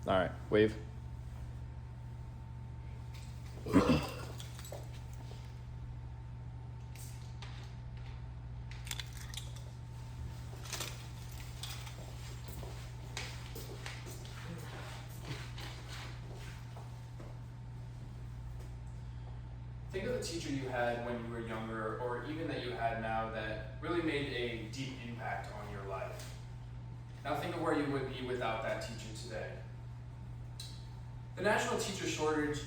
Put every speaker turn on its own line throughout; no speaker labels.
All right, wave.
Think of the teacher you had when you were younger, or even that you had now, that really made a deep impact on your life. Now think of where you would be without that teacher today. The national teacher shortage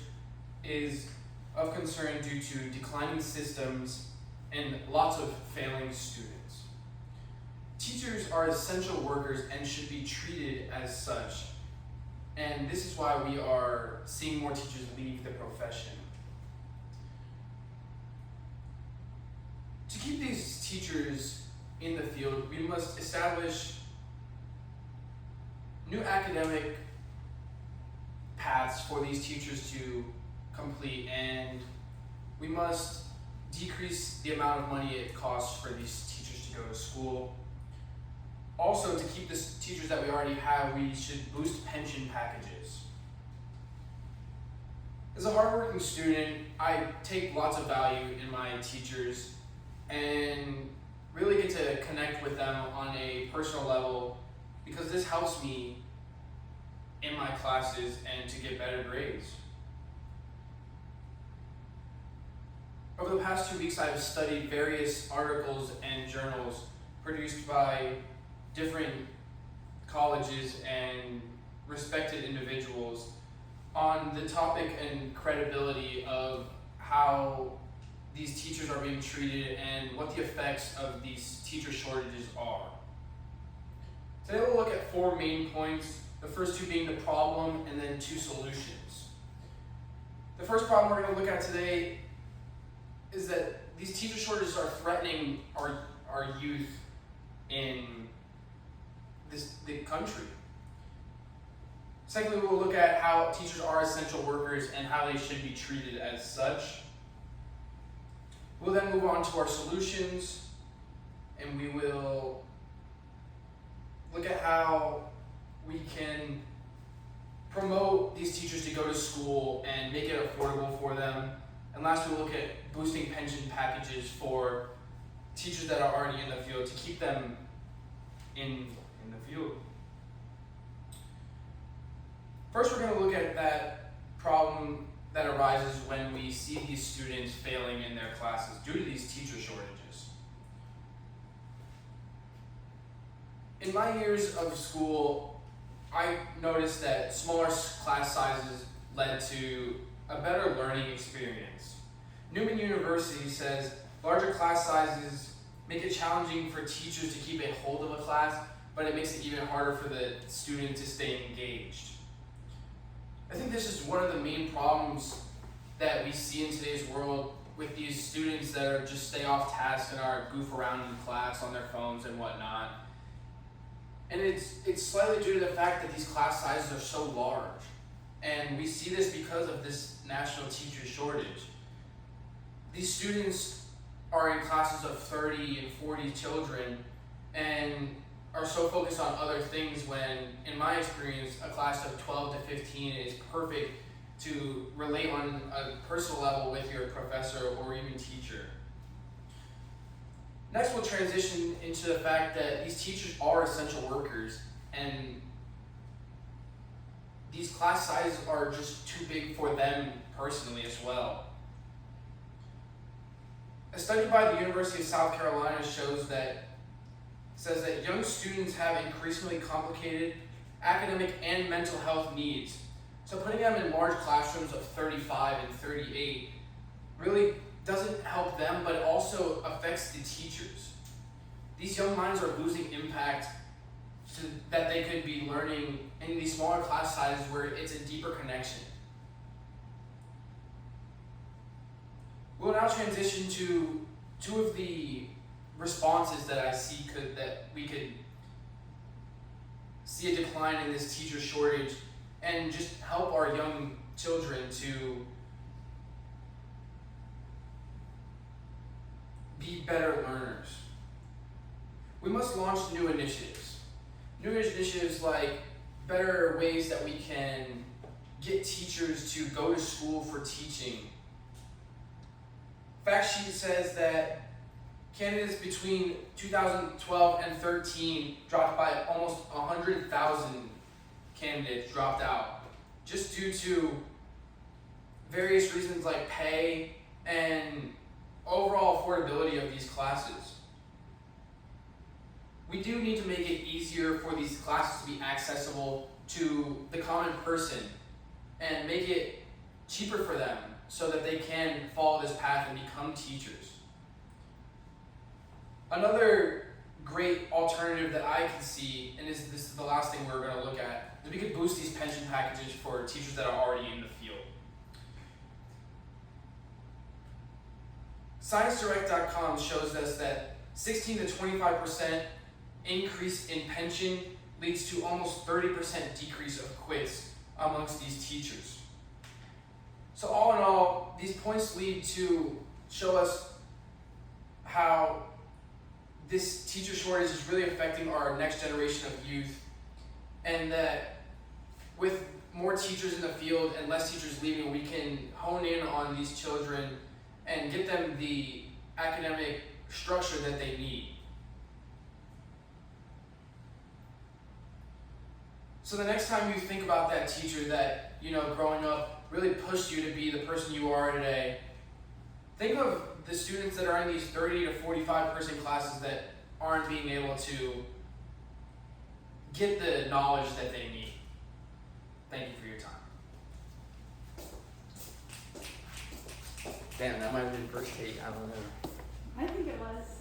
is of concern due to declining systems and lots of failing students. Teachers are essential workers and should be treated as such, and this is why we are seeing more teachers leave the profession. To keep these teachers in the field, we must establish new academic paths for these teachers to complete, and we must decrease the amount of money it costs for these teachers to go to school. Also, to keep the teachers that we already have, we should boost pension packages. As a hardworking student, I take lots of value in my teachers and really get to connect with them on a personal level, because this helps me in my classes and to get better grades. Over the past 2 weeks, I've studied various articles and journals produced by different colleges and respected individuals on the topic and credibility of how these teachers are being treated and what the effects of these teacher shortages are. Today we'll look at 4 main points, the first 2 being the problem and then 2 solutions. The first problem we're going to look at today is that these teacher shortages are threatening our youth in the country. Secondly, we'll look at how teachers are essential workers and how they should be treated as such. We'll then move on to our solutions, and we will look at how we can promote these teachers to go to school and make it affordable for them. And lastly, we'll look at boosting pension packages for teachers that are already in the field to keep them in the field. First, we're going to look at that problem that arises when we see these students failing in their classes due to these teacher shortages. In my years of school, I noticed that smaller class sizes led to a better learning experience. Newman University says larger class sizes make it challenging for teachers to keep a hold of a class, but it makes it even harder for the student to stay engaged. I think this is one of the main problems that we see in today's world with these students that are just stay off task and are goof around in class on their phones and whatnot. And it's slightly due to the fact that these class sizes are so large. And we see this because of this national teacher shortage. These students are in classes of 30 and 40 children and are so focused on other things when, in my experience, a class of 12 to 15 is perfect to relate on a personal level with your professor or even teacher. Next, we'll transition into the fact that these teachers are essential workers and these class sizes are just too big for them personally as well. A study by the University of South Carolina says that young students have increasingly complicated academic and mental health needs. So putting them in large classrooms of 35 and 38 really doesn't help them, but it also affects the teachers. These young minds are losing impact that they could be learning in these smaller class sizes where it's a deeper connection. We'll now transition to 2 of the responses that I see that we could see a decline in this teacher shortage and just help our young children to be better learners. We must launch new initiatives. New initiatives like better ways that we can get teachers to go to school for teaching. Fact sheet says that candidates between 2012 and 13 dropped by almost 100,000 candidates dropped out just due to various reasons like pay and overall affordability of these classes. We do need to make it easier for these classes to be accessible to the common person and make it cheaper for them so that they can follow this path and become teachers. Another great alternative that I can see, and this is the last thing we're going to look at, is we could boost these pension packages for teachers that are already in the field. ScienceDirect.com shows us that 16 to 25% increase in pension leads to almost 30% decrease of quits amongst these teachers. So all in all, these points lead to show us how this teacher shortage is really affecting our next generation of youth, and that with more teachers in the field and less teachers leaving, we can hone in on these children and get them the academic structure that they need. So the next time you think about that teacher that, growing up really pushed you to be the person you are today, think of the students that are in these 30 to 45 person classes that aren't being able to get the knowledge that they need. Thank you for your time.
Damn, that might have been first take. I don't know.
I think it was.